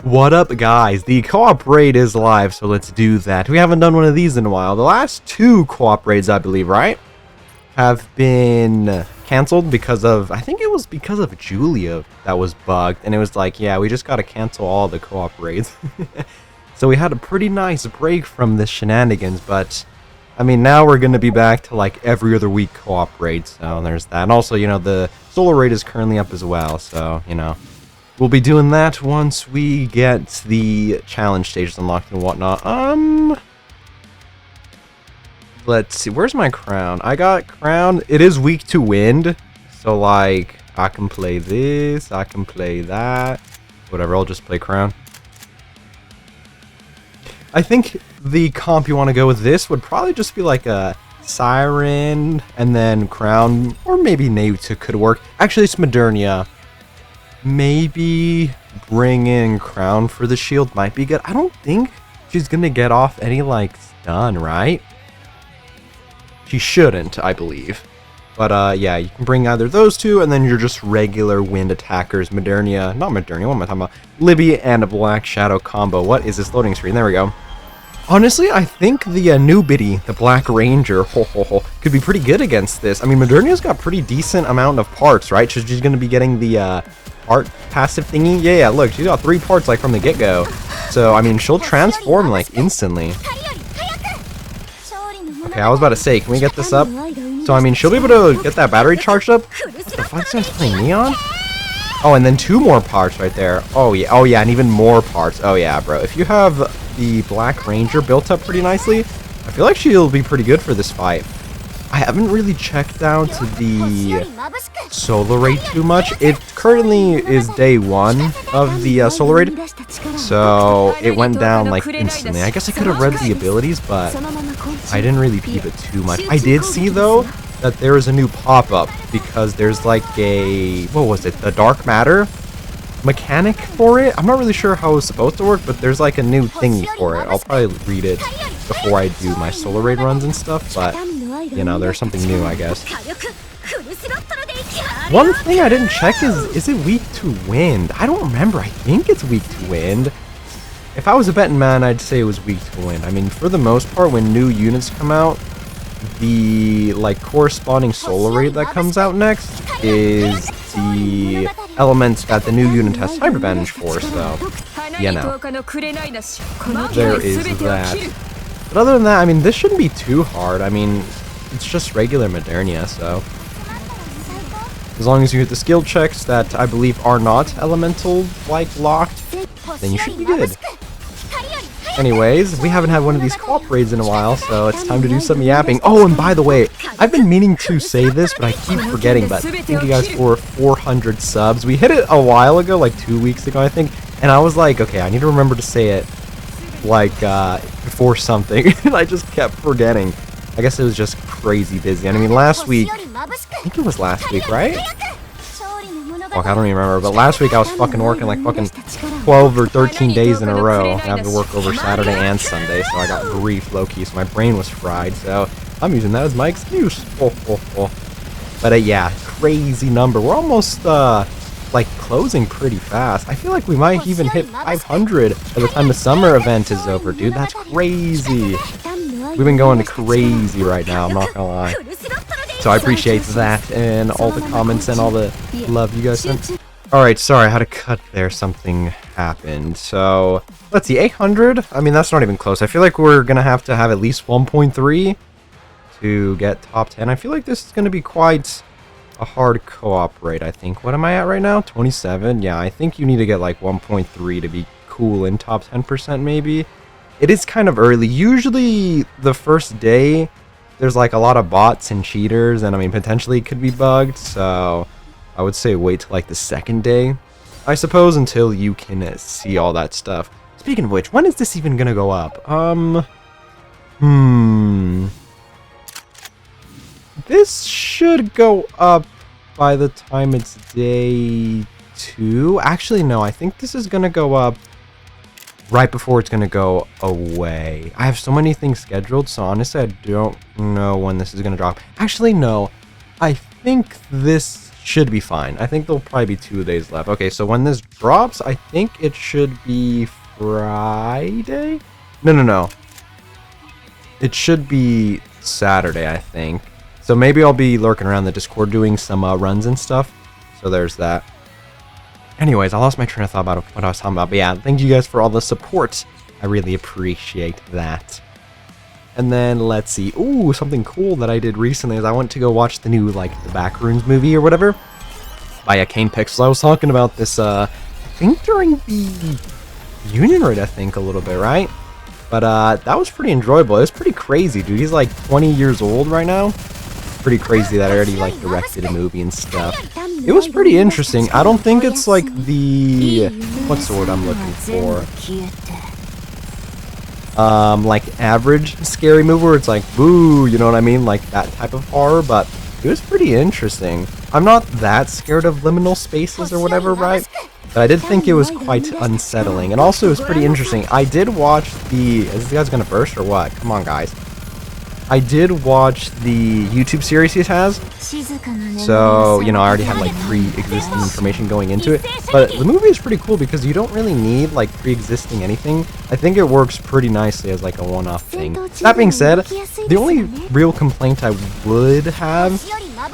What up, guys? The co-op raid is live, so let's do that. We haven't done one of these in a while. The last two co-op raids, I believe, right, have been canceled because of, I think it was because of Julia that was bugged, and it was like, yeah, we just gotta cancel all the co-op raids. So we had a pretty nice break from the shenanigans, but I mean, now we're gonna be back to like every other week co-op raid, so there's that. And also, you know, the solo raid is currently up as well, so, you know, we'll be doing that once we get the challenge stages unlocked and whatnot. Let's see, where's my crown? I got crown. It is weak to wind, so like, I can play this, I can play that, whatever, I'll just play crown. I think the comp you want to go with this would probably just be like a Siren and then crown, or maybe Naruto could work. Actually, it's Modernia. Maybe bring in crown for the shield might be good. I don't think she's gonna get off any like stun, right? She shouldn't, I believe. But yeah, you can bring either those two, and then you're just regular wind attackers. Modernia, not Modernia, what am I talking about? Libby and a Black Shadow combo. What is this loading screen? There we go. Honestly, I think the new biddy, the Black Ranger, could be pretty good against this. I mean, Modernia's got pretty decent amount of parts, right? So she's gonna be getting the art passive thingy. Yeah, look, she's got 3 parts like from the get-go. So, I mean, she'll transform like instantly. Okay, I was about to say, can we get this up? So, I mean, she'll be able to get that battery charged up. What the fuck is this playing Neon? Oh, and then 2 more parts right there. Oh, yeah, and even more parts. Oh, yeah, bro. If you have the Black Ranger built up pretty nicely, I feel like she'll be pretty good for this fight. I haven't really checked out the solo raid too much. It currently is day 1 of the solo raid, so it went down like instantly. I guess I could have read the abilities, but I didn't really peep it too much. I did see though that there is a new pop-up because there's like a, what was it, the dark matter mechanic for it. I'm not really sure how it's supposed to work, but there's like a new thingy for it. I'll probably read it before I do my solo raid runs and stuff, but you know, there's something new, I guess. One thing I didn't check is it weak to wind? I don't remember. I think it's weak to wind. If I was a betting man, I'd say it was weak to wind. I mean, for the most part, when new units come out, the like corresponding solo raid that comes out next is the elements that the new unit has time advantage for, so you know, there is that. But other than that, I mean, this shouldn't be too hard. I mean, it's just regular Modernia, so as long as you hit the skill checks that I believe are not elemental like locked, then you should be good. Anyways, we haven't had one of these co-op raids in a while, so it's time to do some yapping. Oh, and by the way, I've been meaning to say this, but I keep forgetting, but thank you guys for 400 subs. We hit it a while ago, like 2 weeks ago, I think, and I was like, okay, I need to remember to say it, like, before something, and I just kept forgetting. I guess it was just crazy busy. And I mean, last week, I think it was last week, right? Fuck, I don't even remember, but last week I was fucking working like fucking 12 or 13 days in a row. I have to work over Saturday and Sunday, so I got grief low-key, so my brain was fried, so I'm using that as my excuse. But yeah, crazy number. We're almost, like, closing pretty fast. I feel like we might even hit 500 by the time the summer event is over, dude. That's crazy. We've been going crazy right now, I'm not gonna lie. So I appreciate that and all the comments and all the love you guys sent. Alright, sorry, I had a cut there. Something happened. So, let's see, 800? I mean, that's not even close. I feel like we're gonna have to have at least 1.3 to get top 10. I feel like this is gonna be quite a hard co-op rate, I think. What am I at right now? 27? Yeah, I think you need to get like 1.3 to be cool in top 10% maybe. It is kind of early. Usually the first day there's like a lot of bots and cheaters, and I mean potentially it could be bugged, so I would say wait till like the second day, I suppose, until you can see all that stuff. Speaking of which, when is this even gonna go up? This should go up by the time it's day 2. Actually, no, I think this is gonna go up right before it's gonna go away. I have so many things scheduled, so honestly I don't know when this is gonna drop. Actually, no, I think this should be fine. I think there'll probably be 2 days left. Okay, so when this drops, I think it should be Friday? No. It should be Saturday, I think. So maybe I'll be lurking around the Discord doing some runs and stuff. So there's that. Anyways, I lost my train of thought about what I was talking about. But yeah, thank you guys for all the support. I really appreciate that. And then let's see. Ooh, something cool that I did recently is I went to go watch the new, like, the Backrooms movie or whatever by Kane Pixels. I was talking about this, I think during the Union Raid, I think, a little bit, right? But that was pretty enjoyable. It was pretty crazy, dude. He's like 20 years old right now. Pretty crazy that I already, like, directed a movie and stuff. It was pretty interesting. I don't think it's like the... what's the word I'm looking for? Like average scary movie where it's like, boo, you know what I mean? Like that type of horror, but it was pretty interesting. I'm not that scared of liminal spaces or whatever, right? But I did think it was quite unsettling, and also it was pretty interesting. I did watch the... is this guy's gonna burst or what? Come on, guys. I did watch the YouTube series he has, so, you know, I already had, like, pre-existing information going into it, but the movie is pretty cool because you don't really need, like, pre-existing anything. I think it works pretty nicely as, like, a one-off thing. That being said, the only real complaint I would have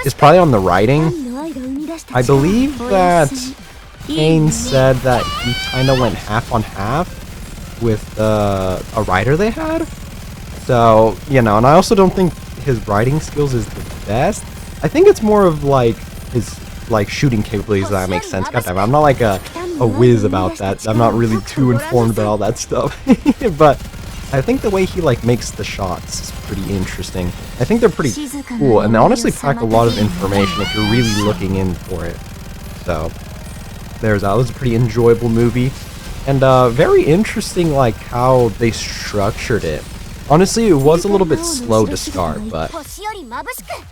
is probably on the writing. I believe that Kane said that he kind of went half on half with a writer they had. So, you know, and I also don't think his writing skills is the best. I think it's more of, like, his, like, shooting capabilities, that makes sense. Goddamn, I'm not, like, a whiz about that. I'm not really too informed about all that stuff. But I think the way he, like, makes the shots is pretty interesting. I think they're pretty cool, and they honestly pack a lot of information if you're really looking in for it. So, there's that. It was a pretty enjoyable movie. And, very interesting, like, how they structured it. Honestly, it was a little bit slow to start, but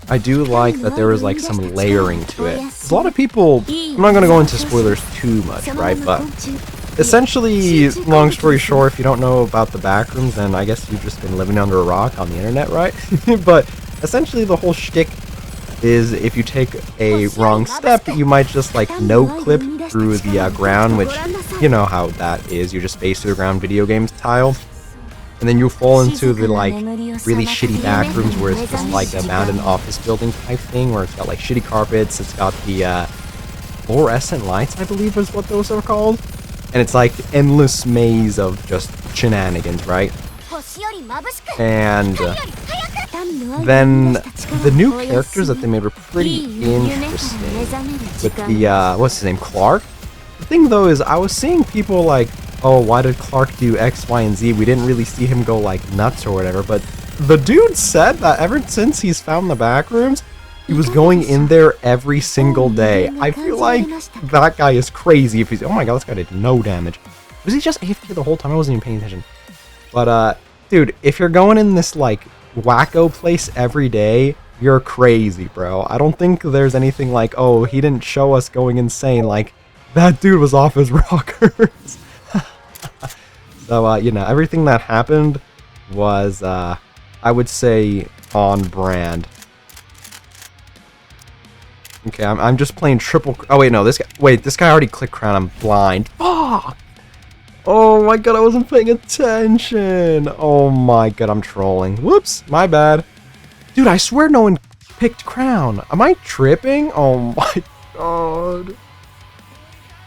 I do like that there was, like, some layering to it. A lot of people, I'm not going to go into spoilers too much, right, but essentially, long story short, if you don't know about the Backrooms, then I guess you've just been living under a rock on the internet, right? But essentially, the whole shtick is if you take a wrong step, you might just, like, no-clip through the ground, which, you know how that is. You just face through the ground video game style. And then you fall into the, like, really shitty back rooms where it's just like an abandoned office building type thing, where it's got, like, shitty carpets, it's got the fluorescent lights, I believe is what those are called. And it's like endless maze of just shenanigans, right? And then the new characters that they made were pretty interesting. With the, what's his name, Clark? The thing, though, is I was seeing people like, oh, why did Clark do X, Y, and Z? We didn't really see him go, like, nuts or whatever, but the dude said that ever since he's found the Backrooms, he was going in there every single day. I feel like that guy is crazy if he's... oh my god, this guy did no damage. Was he just AFK the whole time? I wasn't even paying attention. But, dude, if you're going in this, like, wacko place every day, you're crazy, bro. I don't think there's anything like, oh, he didn't show us going insane. Like, that dude was off his rockers. So, you know, everything that happened was, I would say, on brand. Okay, I'm just playing triple... oh, wait, no, this guy... wait, this guy already clicked crown. I'm blind. Fuck! Oh my god, I wasn't paying attention. Oh my god, I'm trolling. Whoops, my bad. Dude, I swear no one picked crown. Am I tripping? Oh my god.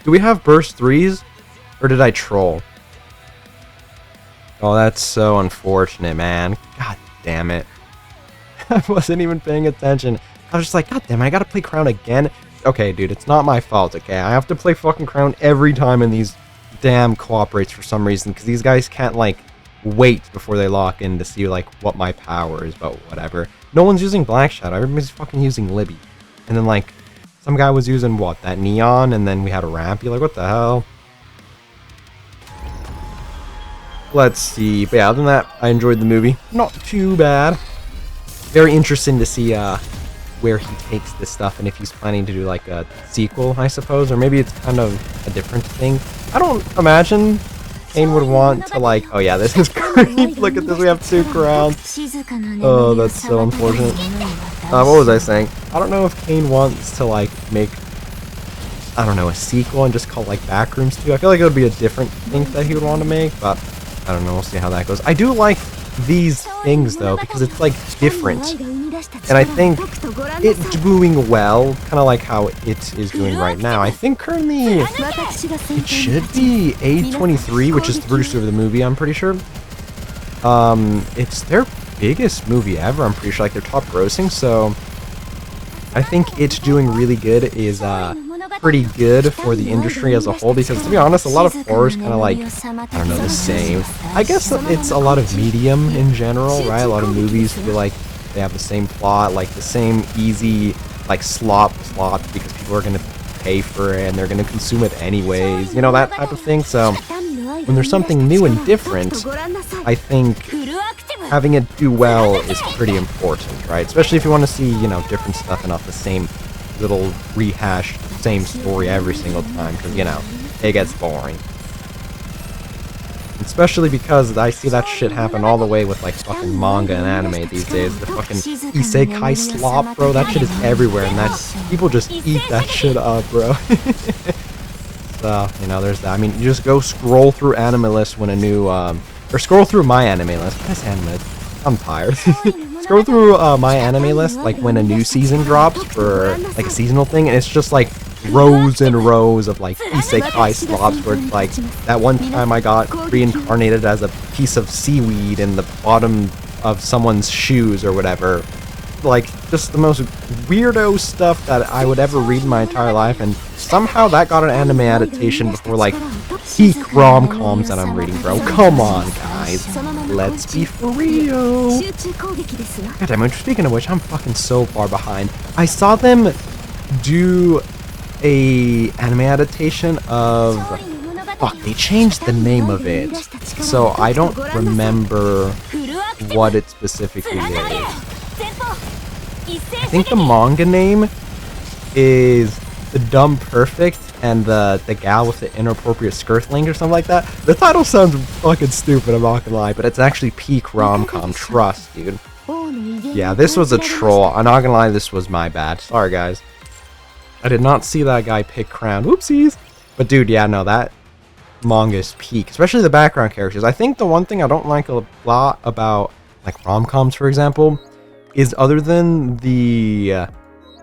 Do we have burst 3s? Or did I troll? Oh, that's so unfortunate, man. God damn it. I wasn't even paying attention. I was just like, god damn it, I gotta play Crown again? Okay, dude, it's not my fault, okay? I have to play fucking Crown every time in these damn cooperates for some reason, because these guys can't, like, wait before they lock in to see, like, what my power is, but whatever. No one's using Black Shadow, everybody's fucking using Libby. And then, like, some guy was using, what, that Neon, and then we had a ramp? You're like, what the hell? Let's see. But yeah, other than that, I enjoyed the movie. Not too bad. Very interesting to see where he takes this stuff and if he's planning to do like a sequel, I suppose. Or maybe it's kind of a different thing. I don't imagine Kane would want to like... oh yeah, this is great. Look at this. We have 2 crowns. Oh, that's so unfortunate. What was I saying? I don't know if Kane wants to like make, I don't know, a sequel and just call it like Backrooms 2. I feel like it would be a different thing that he would want to make, but I don't know, we'll see how that goes. I do like these things though, because it's like different. And I think it's doing well, kind of like how it is doing right now. I think currently it should be A23, which is the producer of the movie, I'm pretty sure. It's their biggest movie ever, I'm pretty sure, like their top grossing, so I think it's doing really good is pretty good for the industry as a whole, because to be honest, a lot of horror is kind of like, I don't know, the same. I guess it's a lot of medium in general, right? A lot of movies feel like they have the same plot, like the same easy, like slop because people are going to pay for it and they're going to consume it anyways, you know, that type of thing. So when there's something new and different, I think having it do well is pretty important, right? Especially if you want to see, you know, different stuff and not the same little rehashed same story every single time, because, you know, it gets boring. Especially because I see that shit happen all the way with like fucking manga and anime these days. The fucking isekai slop, bro, that shit is everywhere, and people just eat that shit up, bro. So, you know, there's that. I mean, you just go scroll through anime list when a new, or scroll through my anime list. What is anime list? I'm tired. Scroll through my anime list, like when a new season drops for like a seasonal thing, and it's just like rows and rows of like isekai slops where it's like that one time I got reincarnated as a piece of seaweed in the bottom of someone's shoes or whatever. Like, just the most weirdo stuff that I would ever read in my entire life, and somehow that got an anime adaptation before like peak rom-coms that I'm reading, bro. Come on, guys. Let's be for real. Goddamn, speaking of which, I'm fucking so far behind. I saw them do a anime adaptation of, fuck, they changed the name of it, so I don't remember what it specifically is. I think the manga name is The Dumb Perfect and the gal with the inappropriate skirt link or something like that. The title sounds fucking stupid, I'm not gonna lie, but it's actually peak rom-com, trust, dude. Yeah, this was a troll. I'm not gonna lie, this was my bad. Sorry, guys. I did not see that guy pick Crown. Oopsies. But dude, yeah, no, that manga is peak, especially the background characters. I think the one thing I don't like a lot about like rom-coms, for example, is other than the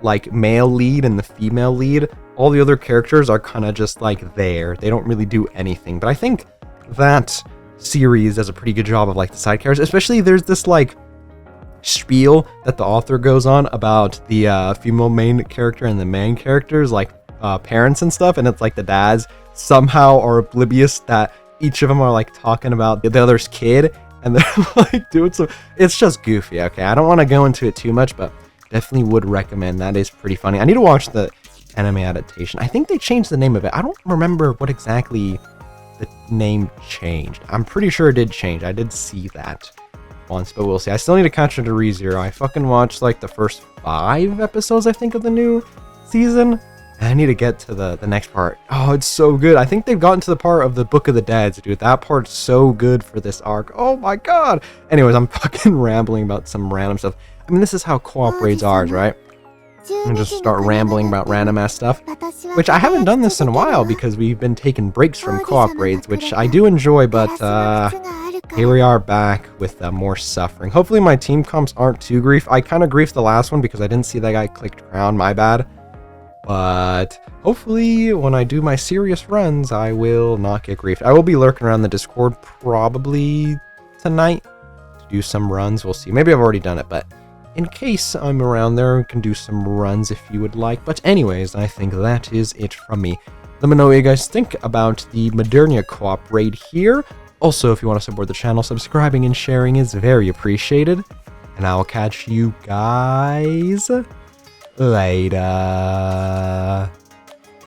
like male lead and the female lead, all the other characters are kind of just like there. They don't really do anything. But I think that series does a pretty good job of like the side characters, especially there's this like spiel that the author goes on about the female main character and the main characters, like parents and stuff, and it's like the dads somehow are oblivious that each of them are like talking about the other's kid, and they're like doing some, it's just goofy. Okay, I don't want to go into it too much, but definitely would recommend. That is pretty funny. I need to watch the anime adaptation. I think they changed the name of it. I don't remember what exactly the name changed. I'm pretty sure it did change. I did see that once, but we'll see. I still need to catch up to ReZero. I fucking watched like the first 5 episodes, I think, of the new season. And I need to get to the next part. Oh, it's so good. I think they've gotten to the part of the Book of the Dead, dude. That part's so good for this arc. Oh my god. Anyways, I'm fucking rambling about some random stuff. I mean, this is how co-op raids are, right? And just start rambling about random ass stuff, which I haven't done this in a while because we've been taking breaks from co-op raids, which I do enjoy, but here we are back with more suffering. Hopefully my team comps aren't too grief. I kind of griefed the last one because I didn't see that guy clicked crown, my bad. But hopefully when I do my serious runs, I will not get griefed. I will be lurking around the Discord probably tonight to do some runs. We'll see. Maybe I've already done it, but in case I'm around there, we can do some runs if you would like. But anyways, I think that is it from me. Let me know what you guys think about the Modernia co-op raid here. Also, if you want to support the channel, subscribing and sharing is very appreciated. And I'll catch you guys later.